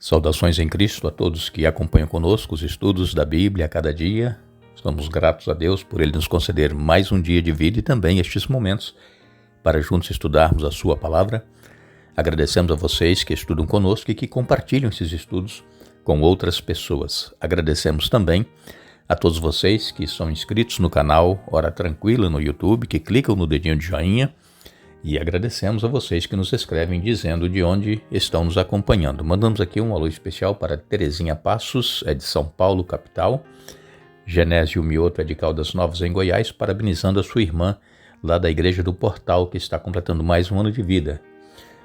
Saudações em Cristo a todos que acompanham conosco os estudos da Bíblia a cada dia. Estamos gratos a Deus por Ele nos conceder mais um dia de vida e também estes momentos para juntos estudarmos a Sua Palavra. Agradecemos a vocês que estudam conosco e que compartilham esses estudos com outras pessoas. Agradecemos também a todos vocês que são inscritos no canal Hora Tranquila no YouTube, que clicam no dedinho de joinha. E agradecemos a vocês que nos escrevem dizendo de onde estão nos acompanhando. Mandamos aqui um alô especial para Terezinha Passos, é de São Paulo, capital. Genésio Mioto é de Caldas Novas, em Goiás, parabenizando a sua irmã lá da Igreja do Portal, que está completando mais um ano de vida.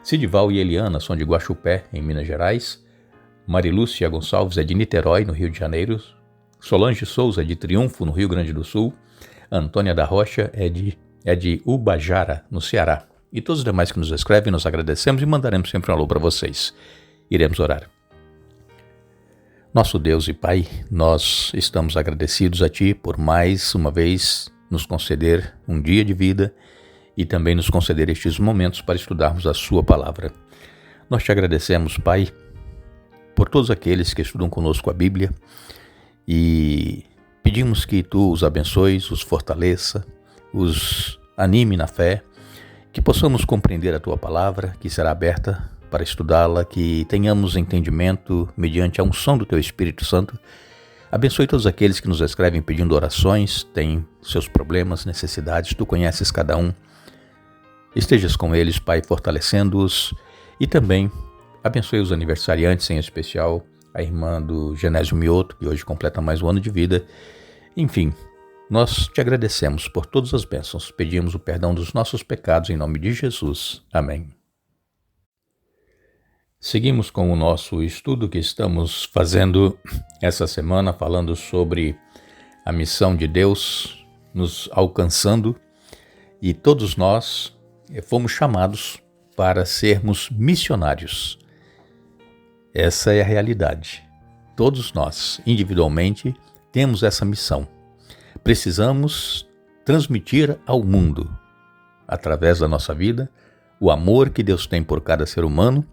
Sidival e Eliana são de Guaxupé, em Minas Gerais. Marilúcia Gonçalves é de Niterói, no Rio de Janeiro. Solange Souza é de Triunfo, no Rio Grande do Sul. Antônia da Rocha é de Ubajara, no Ceará. E todos os demais que nos escrevem, nós agradecemos e mandaremos sempre um alô para vocês. Iremos orar. Nosso Deus e Pai, nós estamos agradecidos a Ti por mais uma vez nos conceder um dia de vida e também nos conceder estes momentos para estudarmos a Sua Palavra. Nós Te agradecemos, Pai, por todos aqueles que estudam conosco a Bíblia e pedimos que Tu os abençoes, os fortaleça, os anime na fé, que possamos compreender a Tua Palavra, que será aberta para estudá-la, que tenhamos entendimento mediante a unção do Teu Espírito Santo. Abençoe todos aqueles que nos escrevem pedindo orações, têm seus problemas, necessidades, Tu conheces cada um. Estejas com eles, Pai, fortalecendo-os, e também abençoe os aniversariantes, em especial a irmã do Genésio Mioto, que hoje completa mais um ano de vida. Enfim, nós Te agradecemos por todas as bênçãos, pedimos o perdão dos nossos pecados em nome de Jesus. Amém. Seguimos com o nosso estudo que estamos fazendo essa semana, falando sobre a missão de Deus nos alcançando, e todos nós fomos chamados para sermos missionários. Essa é a realidade. Todos nós, individualmente, temos essa missão. Precisamos transmitir ao mundo, através da nossa vida, o amor que Deus tem por cada ser humano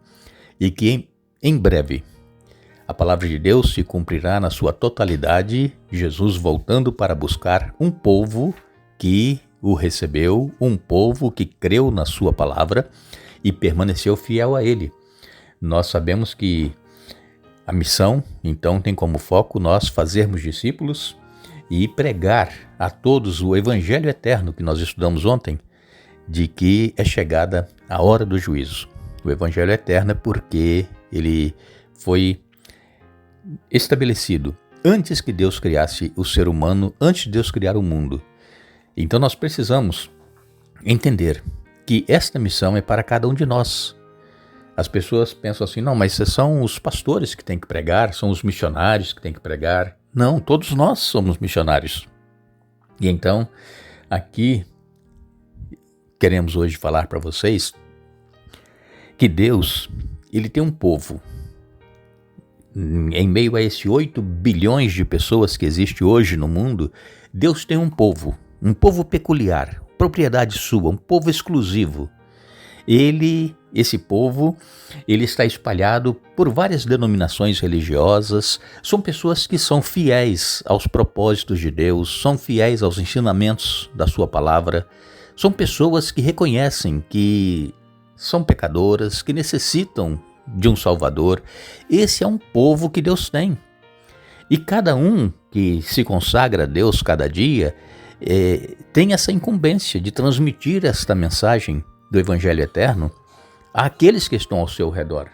e que, em breve, a palavra de Deus se cumprirá na sua totalidade, Jesus voltando para buscar um povo que o recebeu, um povo que creu na sua palavra e permaneceu fiel a ele. Nós sabemos que a missão, então, tem como foco nós fazermos discípulos e pregar a todos o Evangelho eterno que nós estudamos ontem, de que é chegada a hora do juízo. O Evangelho eterno é porque ele foi estabelecido antes que Deus criasse o ser humano, antes de Deus criar o mundo. Então nós precisamos entender que esta missão é para cada um de nós. As pessoas pensam assim, não, mas são os pastores que têm que pregar, são os missionários que têm que pregar. Não, todos nós somos missionários. E então, aqui, queremos hoje falar para vocês que Deus, Ele tem um povo. Em meio a esses 8 bilhões de pessoas que existem hoje no mundo, Deus tem um povo peculiar, propriedade sua, um povo exclusivo. Esse povo, ele está espalhado por várias denominações religiosas, são pessoas que são fiéis aos propósitos de Deus, são fiéis aos ensinamentos da sua palavra, são pessoas que reconhecem que são pecadoras, que necessitam de um Salvador. Esse é um povo que Deus tem. E cada um que se consagra a Deus cada dia tem essa incumbência de transmitir esta mensagem do Evangelho Eterno àqueles que estão ao seu redor.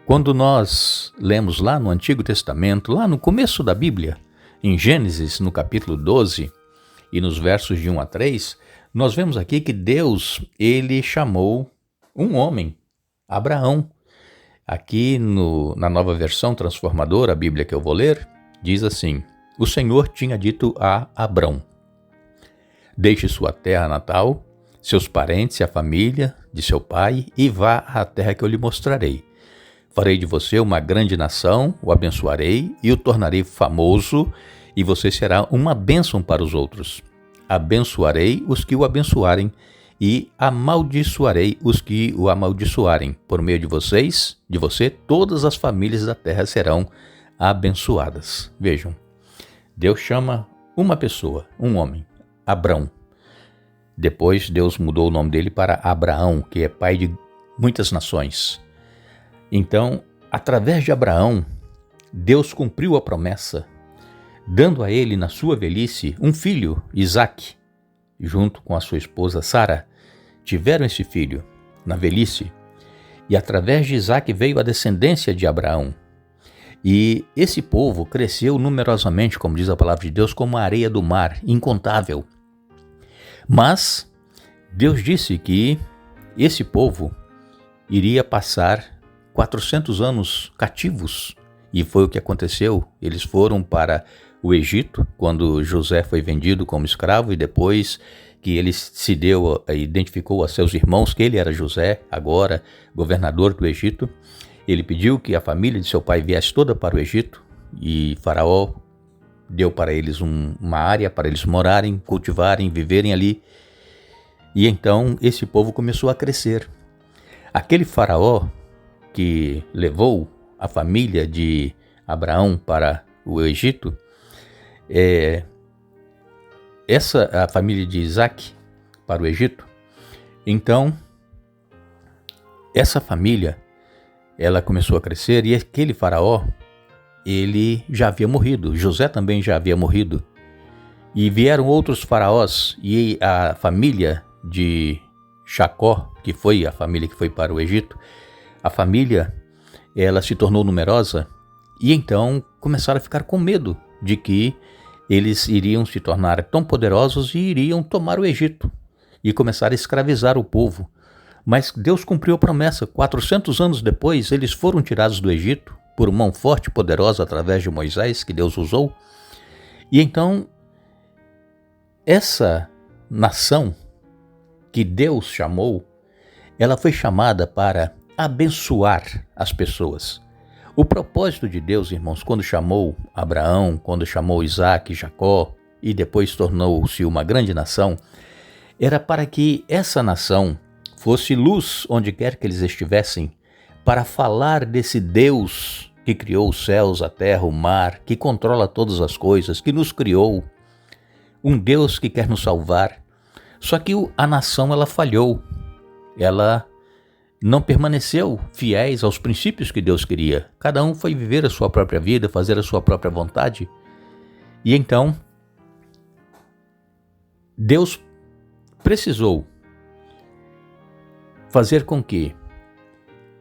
Quando nós lemos lá no Antigo Testamento, lá no começo da Bíblia, em Gênesis, no capítulo 12, e nos versos de 1 a 3, nós vemos aqui que Deus, ele chamou um homem, Abraão. Aqui na nova versão transformadora, a Bíblia que eu vou ler, diz assim: o Senhor tinha dito a Abrão: deixe sua terra natal, seus parentes e a família de seu pai, e vá à terra que eu lhe mostrarei. Farei de você uma grande nação, o abençoarei e o tornarei famoso, e você será uma bênção para os outros. Abençoarei os que o abençoarem, e amaldiçoarei os que o amaldiçoarem. Por meio de você, todas as famílias da terra serão abençoadas. Vejam, Deus chama uma pessoa, um homem, Abrão. Depois Deus mudou o nome dele para Abraão, que é pai de muitas nações. Então, através de Abraão, Deus cumpriu a promessa, dando a ele, na sua velhice, um filho, Isaque. Junto com a sua esposa Sara, tiveram esse filho na velhice. E através de Isaque veio a descendência de Abraão. E esse povo cresceu numerosamente, como diz a palavra de Deus, como a areia do mar, incontável. Mas Deus disse que esse povo iria passar 400 anos cativos. E foi o que aconteceu. Eles foram para o Egito, quando José foi vendido como escravo, e depois que ele identificou a seus irmãos que ele era José, agora governador do Egito, ele pediu que a família de seu pai viesse toda para o Egito, e Faraó deu para eles uma área para eles morarem, cultivarem, viverem ali. E então esse povo começou a crescer. Aquele Faraó que levou a família de Abraão para o Egito, a família de Isaque para o Egito, então essa família, ela começou a crescer, e aquele faraó, ele já havia morrido, José também já havia morrido, e vieram outros faraós, e a família de Jacó, que foi a família que foi para o Egito, a família, ela se tornou numerosa, e então começaram a ficar com medo de que eles iriam se tornar tão poderosos e iriam tomar o Egito e começar a escravizar o povo. Mas Deus cumpriu a promessa. 400 anos depois, eles foram tirados do Egito por mão forte e poderosa através de Moisés, que Deus usou. E então, essa nação que Deus chamou, ela foi chamada para abençoar as pessoas. O propósito de Deus, irmãos, quando chamou Abraão, quando chamou Isaque, Jacó, e depois tornou-se uma grande nação, era para que essa nação fosse luz onde quer que eles estivessem, para falar desse Deus que criou os céus, a terra, o mar, que controla todas as coisas, que nos criou, um Deus que quer nos salvar. Só que a nação, ela falhou, ela não permaneceu fiéis aos princípios que Deus queria. Cada um foi viver a sua própria vida, fazer a sua própria vontade. E então, Deus precisou fazer com que,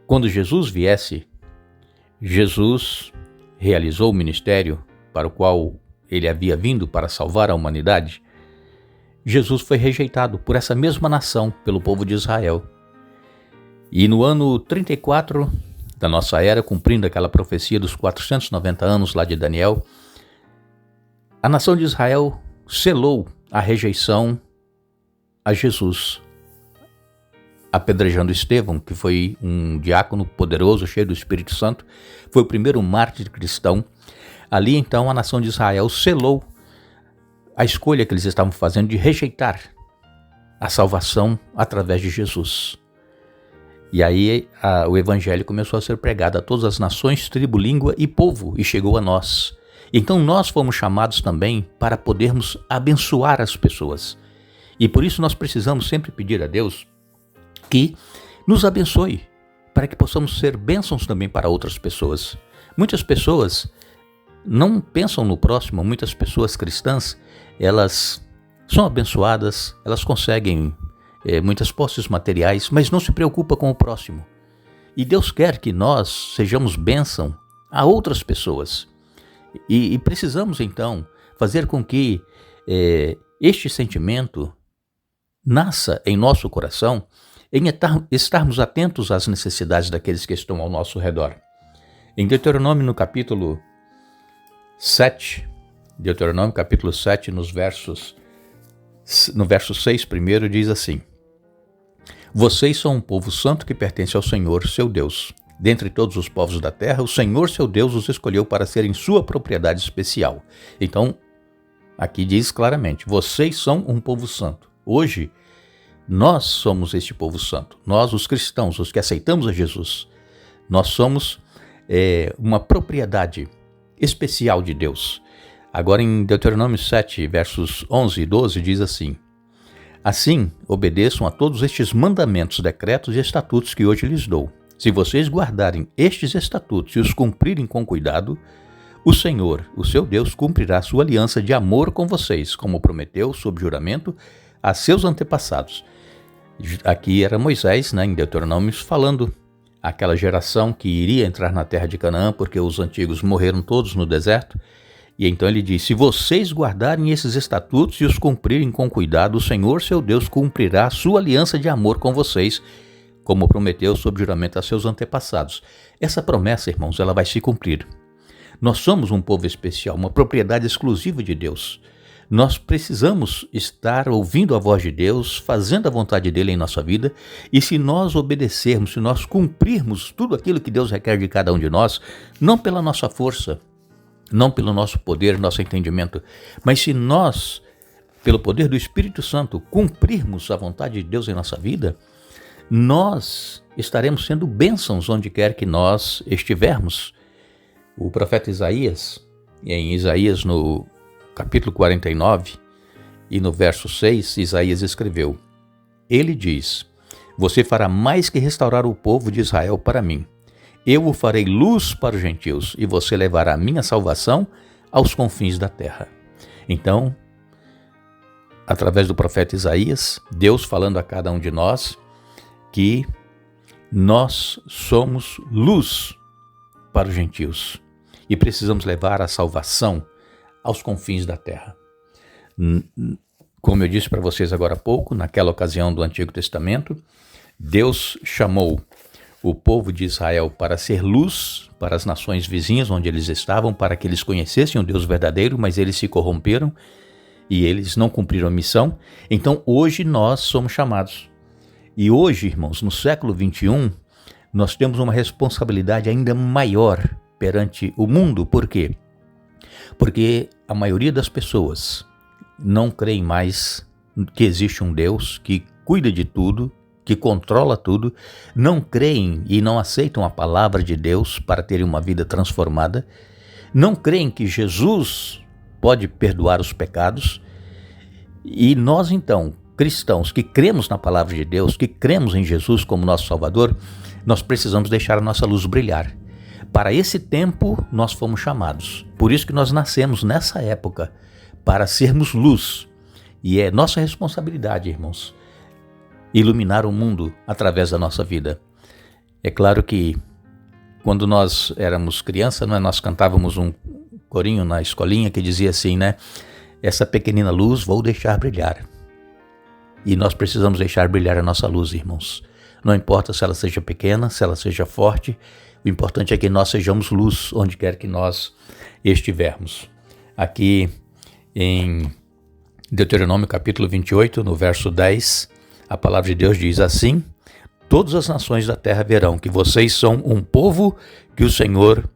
quando Jesus viesse, Jesus realizou o ministério para o qual ele havia vindo para salvar a humanidade. Jesus foi rejeitado por essa mesma nação, pelo povo de Israel. E no ano 34 da nossa era, cumprindo aquela profecia dos 490 anos lá de Daniel, a nação de Israel selou a rejeição a Jesus, apedrejando Estevão, que foi um diácono poderoso, cheio do Espírito Santo, foi o primeiro mártir cristão. Ali então a nação de Israel selou a escolha que eles estavam fazendo de rejeitar a salvação através de Jesus. E aí o evangelho começou a ser pregado a todas as nações, tribo, língua e povo, e chegou a nós. Então nós fomos chamados também para podermos abençoar as pessoas. E por isso nós precisamos sempre pedir a Deus que nos abençoe, para que possamos ser bênçãos também para outras pessoas. Muitas pessoas não pensam no próximo, muitas pessoas cristãs, elas são abençoadas, elas conseguem muitas posses materiais, mas não se preocupa com o próximo. E Deus quer que nós sejamos bênção a outras pessoas. E precisamos então fazer com que este sentimento nasça em nosso coração, em estarmos atentos às necessidades daqueles que estão ao nosso redor. Em Deuteronômio, no capítulo 7, Deuteronômio capítulo 7, no verso 6 primeiro, diz assim: Vocês são um povo santo que pertence ao Senhor, seu Deus. Dentre todos os povos da terra, o Senhor, seu Deus, os escolheu para serem sua propriedade especial. Então, aqui diz claramente, vocês são um povo santo. Hoje, Nós somos este povo santo. Nós, os cristãos, os que aceitamos a Jesus. Nós somos uma propriedade especial de Deus. Agora em Deuteronômio 7, versos 11 e 12, diz assim: assim, obedeçam a todos estes mandamentos, decretos e estatutos que hoje lhes dou. Se vocês guardarem estes estatutos e os cumprirem com cuidado, o Senhor, o seu Deus, cumprirá sua aliança de amor com vocês, como prometeu, sob juramento, a seus antepassados. Aqui era Moisés, em Deuteronômio, falando aquela geração que iria entrar na terra de Canaã, porque os antigos morreram todos no deserto. E então ele diz: se vocês guardarem esses estatutos e os cumprirem com cuidado, o Senhor, seu Deus, cumprirá a sua aliança de amor com vocês, como prometeu sob juramento a seus antepassados. Essa promessa, irmãos, ela vai se cumprir. Nós somos um povo especial, uma propriedade exclusiva de Deus. Nós precisamos estar ouvindo a voz de Deus, fazendo a vontade dele em nossa vida, e se nós obedecermos, se nós cumprirmos tudo aquilo que Deus requer de cada um de nós, não pela nossa força, não pelo nosso poder, nosso entendimento, mas se nós, pelo poder do Espírito Santo, cumprirmos a vontade de Deus em nossa vida, nós estaremos sendo bênçãos onde quer que nós estivermos. O profeta Isaías, em Isaías no capítulo 49 e no verso 6, Isaías escreveu: ele diz: você fará mais que restaurar o povo de Israel para mim. Eu o farei luz para os gentios, e você levará a minha salvação aos confins da terra. Então, através do profeta Isaías, Deus falando a cada um de nós que nós somos luz para os gentios e precisamos levar a salvação aos confins da terra. Como eu disse para vocês agora há pouco, naquela ocasião do Antigo Testamento, Deus chamou o povo de Israel para ser luz para as nações vizinhas onde eles estavam, para que eles conhecessem o Deus verdadeiro, mas eles se corromperam e eles não cumpriram a missão. Então hoje nós somos chamados. E hoje, irmãos, no século 21, nós temos uma responsabilidade ainda maior perante o mundo. Por quê? Porque a maioria das pessoas não creem mais que existe um Deus que cuida de tudo, que controla tudo, não creem e não aceitam a palavra de Deus para terem uma vida transformada, não creem que Jesus pode perdoar os pecados. E nós então, cristãos que cremos na palavra de Deus, que cremos em Jesus como nosso Salvador, nós precisamos deixar a nossa luz brilhar. Para esse tempo nós fomos chamados, por isso que nós nascemos nessa época, para sermos luz. E é nossa responsabilidade, irmãos, iluminar o mundo através da nossa vida. É claro que quando nós éramos criança, nós cantávamos um corinho na escolinha que dizia assim, essa pequenina luz vou deixar brilhar. E nós precisamos deixar brilhar a nossa luz, irmãos. Não importa se ela seja pequena, se ela seja forte, o importante é que nós sejamos luz onde quer que nós estivermos. Aqui em Deuteronômio capítulo 28, no verso 10, a palavra de Deus diz assim: todas as nações da terra verão que vocês são um povo que o Senhor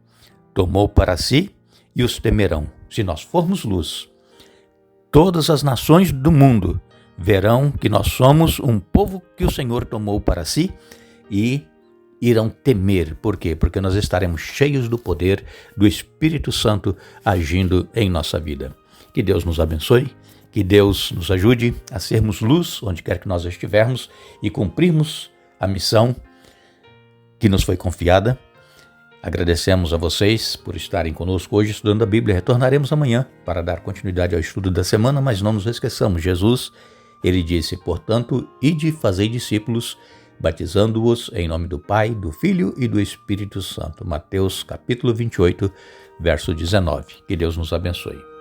tomou para si e os temerão. Se nós formos luz, todas as nações do mundo verão que nós somos um povo que o Senhor tomou para si e irão temer. Por quê? Porque nós estaremos cheios do poder do Espírito Santo agindo em nossa vida. Que Deus nos abençoe, que Deus nos ajude a sermos luz onde quer que nós estivermos e cumprirmos a missão que nos foi confiada. Agradecemos a vocês por estarem conosco hoje estudando a Bíblia. Retornaremos amanhã para dar continuidade ao estudo da semana, mas não nos esqueçamos, Jesus, ele disse: portanto, ide e fazei discípulos, batizando-os em nome do Pai, do Filho e do Espírito Santo. Mateus capítulo 28, verso 19. Que Deus nos abençoe.